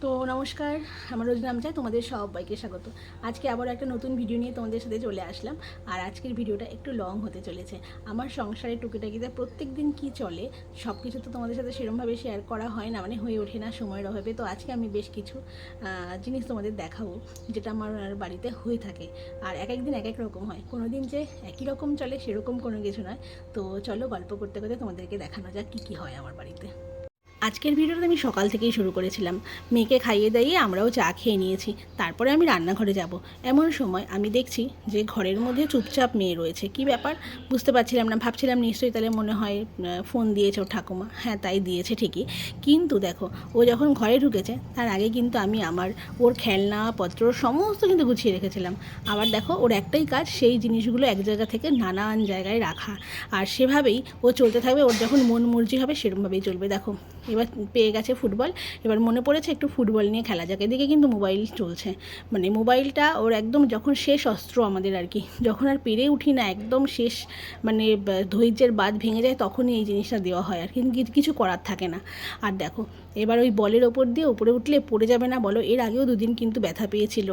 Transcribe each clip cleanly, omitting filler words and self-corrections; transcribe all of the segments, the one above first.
তো নমস্কার, আমার রোজ নাম চাই তোমাদের সবাইকে স্বাগত। আজকে আবার একটা নতুন ভিডিও নিয়ে তোমাদের সাথে চলে আসলাম। আর আজকের ভিডিওটা একটু লং হতে চলেছে। আমার সংসারে টুকিটাকিতে প্রত্যেক দিন কী চলে সব কিছু তো তোমাদের সাথে সেরকমভাবে শেয়ার করা হয় না, মানে হয়ে ওঠে না সময়ের অভাবে। তো আজকে আমি বেশ কিছু জিনিস তোমাদের দেখাবো যেটা আমার বাড়িতে হয়ে থাকে। আর এক এক দিন এক এক রকম হয়, কোনো দিন যে একই রকম চলে সেরকম কোনো কিছু নয়। তো চলো গল্প করতে করতে তোমাদেরকে দেখানো যাক কী কী হয় আমার বাড়িতে। আজকের ভিডিওটা আমি সকাল থেকেই শুরু করেছিলাম। মেয়েকে খাইয়ে দাইয়ে আমরাও চা খেয়ে নিয়েছি। তারপরে আমি রান্নাঘরে যাব। এমন সময় আমি দেখছি যে ঘরের মধ্যে চুপচাপ মেয়ে রয়েছে। কি ব্যাপার বুঝতে পারছিলাম না, ভাবছিলাম নিশ্চয়ই তাহলে মনে হয় ফোন দিয়েছে ওর ঠাকুমা। হ্যাঁ, তাই দিয়েছে ঠিকই, কিন্তু দেখো ও যখন ঘরে ঢুকেছে তার আগে কিন্তু আমি আমার ওর খেলনাপত্র সমস্ত কিন্তু গুছিয়ে রেখেছিলাম। আবার দেখো ওর একটাই কাজ, সেই জিনিসগুলো এক জায়গা থেকে নানান জায়গায় রাখা। আর সেভাবেই ও চলতে থাকবে, ওর যখন মন মর্জি হবে সেরকমভাবেই চলবে। দেখো এবার পেয়ে গেছে ফুটবল, এবার মনে পড়েছে একটু ফুটবল নিয়ে খেলা যাক। এদিকে কিন্তু মোবাইল চলছে, মানে মোবাইলটা ওর একদম যখন শেষ অস্ত্র আমাদের আর কি। যখন আর পেরে উঠি না, একদম শেষ মানে ধৈর্যের বাঁধ ভেঙে যায়, তখনই এই জিনিসটা দেওয়া হয় আর কিন্তু কিছু করার থাকে না। আর দেখো এবার ওই বলের ওপর দিয়ে উপরে উঠলে পড়ে যাবে না বলো? এর আগেও দুদিন কিন্তু ব্যথা পেয়েছিল,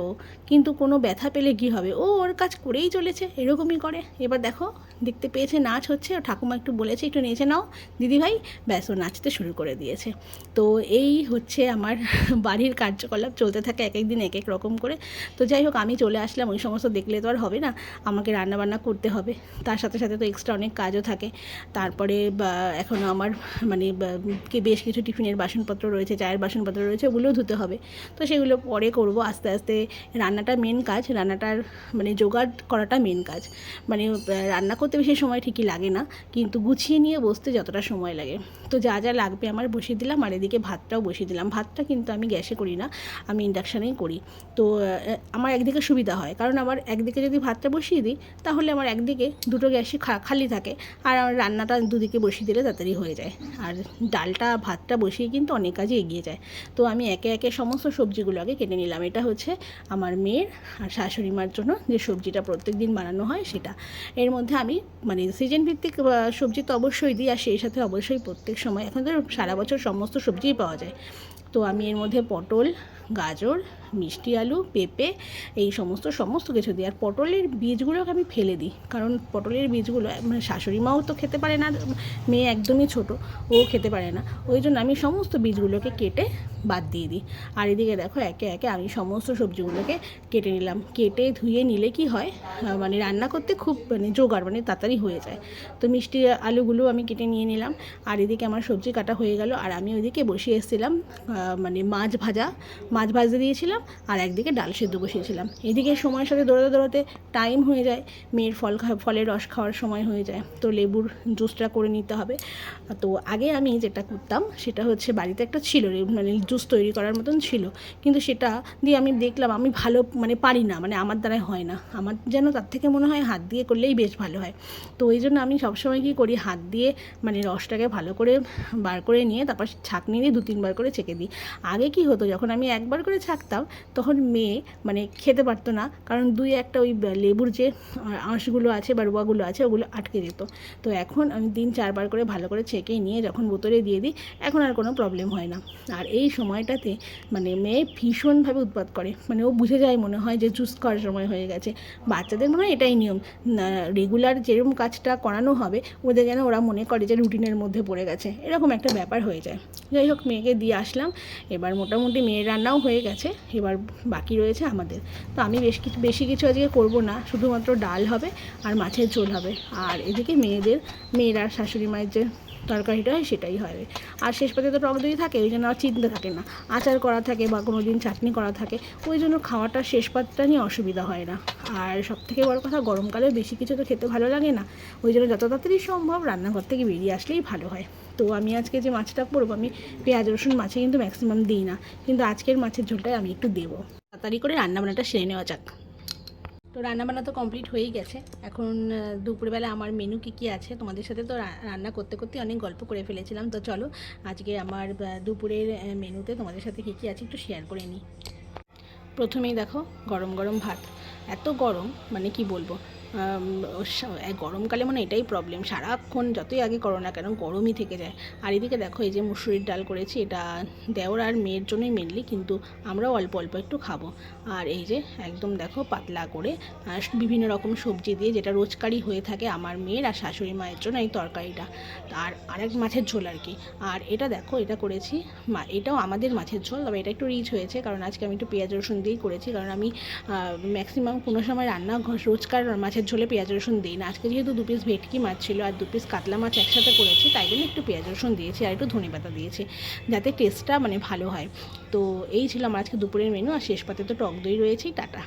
কিন্তু কোনো ব্যথা পেলে কী হবে, ও ওর কাজ করেই চলেছে, এরকমই করে। এবার দেখো দেখতে পেয়েছে নাচ হচ্ছে, ও ঠাকুমা একটু বলেছে একটু নেচে নাও দিদিভাই, ব্যাস ও নাচতে শুরু করে দিয়েছে। তো এই হচ্ছে আমার বাড়ির কার্যকলাপ, চলতে থাকে এক এক দিন এক এক রকম করে। তো যাই হোক, আমি চলে আসলাম, ওই সমস্ত দেখলে তো আর হবে না, আমাকে রান্নাবান্না করতে হবে। তার সাথে সাথে তো এক্সট্রা অনেক কাজও থাকে। তারপরে এখনও আমার মানে বেশ কিছু টিফিনের বাসনপত্র রয়েছে, চায়ের বাসনপত্র রয়েছে, ওগুলোও ধুতে হবে। তো সেগুলো পরে করব আস্তে আস্তে। রান্নাটা মেন কাজ, রান্নাটার মানে জোগাড় করাটা মেন কাজ। মানে রান্না করতে বেশি সময় ঠিকই লাগে না, কিন্তু গুছিয়ে নিয়ে বসতে যতটা সময় লাগে। তো যা যা লাগবে আমার বসিয়ে দিলাম, আর এদিকে ভাতটাও বসিয়ে দিলাম। ভাতটা কিন্তু আমি গ্যাসে করি না, আমি ইন্ডাকশানেই করি। তো আমার একদিকে সুবিধা হয়, কারণ আবার একদিকে যদি ভাতটা বসিয়ে দিই তাহলে আমার একদিকে দুটো গ্যাসই খালি থাকে, আর আমার রান্নাটা দুদিকে বসিয়ে দিলে তাড়াতাড়ি হয়ে যায়। আর ডালটা ভাতটা বসিয়ে কিন্তু অনেক কাজে এগিয়ে যায়। তো আমি একে একে সমস্ত সবজিগুলো আগে কেটে নিলাম। এটা হচ্ছে আমার মেয়ের আর শাশুড়ি মার জন্য যে সবজিটা প্রত্যেক দিন বানানো হয় সেটা। এর মধ্যে আমি মানে সিজন ভিত্তিক সবজি তো অবশ্যই দিই, আর সেই সাথে অবশ্যই প্রত্যেক সময় এখন তো সারা বছর সমস্ত সবজিই পাওয়া যায়। তো আমি এর মধ্যে পটল, গাজর, মিষ্টি আলু, পেঁপে এই সমস্ত কিছু দিই। আর পটলের বীজগুলোকে আমি ফেলে দিই, কারণ পটলের বীজগুলো মানে শাশুড়ি মাও তো খেতে পারে না, মেয়ে একদমই ছোট, ও খেতে পারে না, ওই জন্য আমি সমস্ত বীজগুলোকে কেটে বাদ দিয়ে দিই। আর এদিকে দেখো একে একে আমি সমস্ত সবজিগুলোকে কেটে নিলাম। কেটে ধুয়ে নিলে কি হয়, মানে রান্না করতে খুব মানে জোগাড়, মানে তাড়াতাড়ি হয়ে যায়। তো মিষ্টি আলুগুলো আমি কেটে নিয়ে নিলাম, আর এদিকে আমার সবজি কাটা হয়ে গেল। আর আমি ওইদিকে বসিয়ে এসেছিলাম মানে মাছ ভাজতে দিয়েছিলাম, আর একদিকে ডাল সেদ্ধ বসিয়েছিলাম। এদিকে সময়ের সাথে দৌড়াতে দৌড়াতে টাইম হয়ে যায়, মেয়ের ফলের রস খাওয়ার সময় হয়ে যায়, তো লেবুর জুসটা করে নিতে হবে। তো আগে আমি যেটা করতাম সেটা হচ্ছে, বাড়িতে একটা ছিল মানে জুস তৈরি করার মতন ছিল, কিন্তু সেটা দিয়ে আমি দেখলাম আমি ভালো মানে পারি না, মানে আমার দ্বারাই হয় না, আমার যেন তার থেকে মনে হয় হাত দিয়ে করলেই বেশ ভালো হয়। তো ওই জন্য আমি সবসময় কী করি, হাত দিয়ে মানে রসটাকে ভালো করে বার করে নিয়ে তারপর ছাঁকনি দিয়ে 2-3 বার করে ছেঁকে দিই। আগে কি হতো, যখন আমি একবার করে ছাঁকতাম তখন মেয়ে মানে খেতে পারতো না, কারণ 2-1টা ওই লেবুর যে আঁশগুলো আছে বা রোয়াগুলো আছে ওগুলো আটকে যেত। তো এখন আমি 3-4 বার করে ভালো করে ছেঁকে নিয়ে যখন বোতলে দিয়ে দিই, এখন আর কোনো প্রবলেম হয় না। আর এই সময়টাতে মানে মেয়ে ভীষণভাবে উৎপাত করে, মানে ও বুঝে যায় মনে হয় যে জুস খাওয়ার সময় হয়ে গেছে। বাচ্চাদের মনে হয় এটাই নিয়ম, রেগুলার যেরকম কাজটা করানো হবে ওদের যেন ওরা মনে করে যে রুটিনের মধ্যে পড়ে গেছে, এরকম একটা ব্যাপার হয়ে যায়। যাই হোক, মেয়েকে দিয়ে আসলাম, এবার মোটামুটি মেয়ের রান্নাও হয়ে গেছে, এবার বাকি রয়েছে আমাদের। তো আমি বেশি কিছু আজকে করব না, শুধুমাত্র ডাল হবে আর মাছের ঝোল হবে। আর এদিকে মেয়েরা শাশুড়ি মায়ের যে তরকারিটা হয় সেটাই হবে। আর শেষ পাতে তো টক দই থাকে, ওই জন্য আর চিন্তা থাকে না, আচার করা থাকে বা কোনো দিন চাটনি করা থাকে, ওই জন্য খাওয়াটা শেষ পাতটা নিয়ে অসুবিধা হয় না। আর সবথেকে বড় কথা, গরমকালে বেশি কিছু তো খেতে ভালো লাগে না, ওই জন্য যত তাড়াতাড়ি সম্ভব রান্নাঘর থেকে বেরিয়ে আসলেই ভালো হয়। তো আমি আজকে যে মাছটা করবো, আমি পেঁয়াজ রসুন মাছে কিন্তু ম্যাক্সিমাম দিই না, কিন্তু আজকের মাছের ঝোলটাই আমি একটু দেবো। তাড়াতাড়ি করে রান্নাবান্নাটা সেরে নেওয়া যাক। তো রান্নাবান্না তো কমপ্লিট হয়েই গেছে। এখন দুপুরবেলা আমার মেনু কী আছে তোমাদের সাথে তো রান্না করতে করতে অনেক গল্প করে ফেলেছিলাম। তো চলো আজকে আমার দুপুরের মেনুতে তোমাদের সাথে কী আছে একটু শেয়ার করে নিই। প্রথমেই দেখো গরম গরম ভাত, এত গরম মানে কি বলবো, গরমকালে মানে এটাই প্রবলেম, সারাক্ষণ যতই আগে করো না কেন গরমই থেকে যায়। আর এদিকে দেখো এই যে মুসুরির ডাল করেছি, এটা দেওর আর মেয়ের জন্যই মেনলি, কিন্তু আমরাও অল্প অল্প একটু খাবো। আর এই যে একদম দেখো পাতলা করে বিভিন্ন রকম সবজি দিয়ে, যেটা রোজকারই হয়ে থাকে আমার মেয়ের আর শাশুড়ি মায়ের জন্য এই তরকারিটা। আর আরেক মাছের ঝোল আর কি। আর এটা দেখো এটা করেছি এটাও আমাদের মাছের ঝোল, তবে এটা একটু রিচ হয়েছে কারণ আজকে আমি একটু পেঁয়াজ রসুন দিয়েই করেছি, কারণ আমি ম্যাক্সিমাম কোনো সময় রোজকার মাছের ঝোলে পেঁয়াজ রসুন দিই না। আজকে যেহেতু 2 পিস ভেটকি মাছ ছিল আর 2 পিস কাতলা মাছ একসাথে করেছি, তাই জন্য একটু পেঁয়াজ রসুন দিয়েছি আর একটু ধনেপাতা দিয়েছি, যাতে টেস্টটা মানে ভালো হয়। তো এই ছিল আমার আজকে দুপুরের মেনু। আর শেষ পাতে তো টক দই রয়েছেই। টাটা।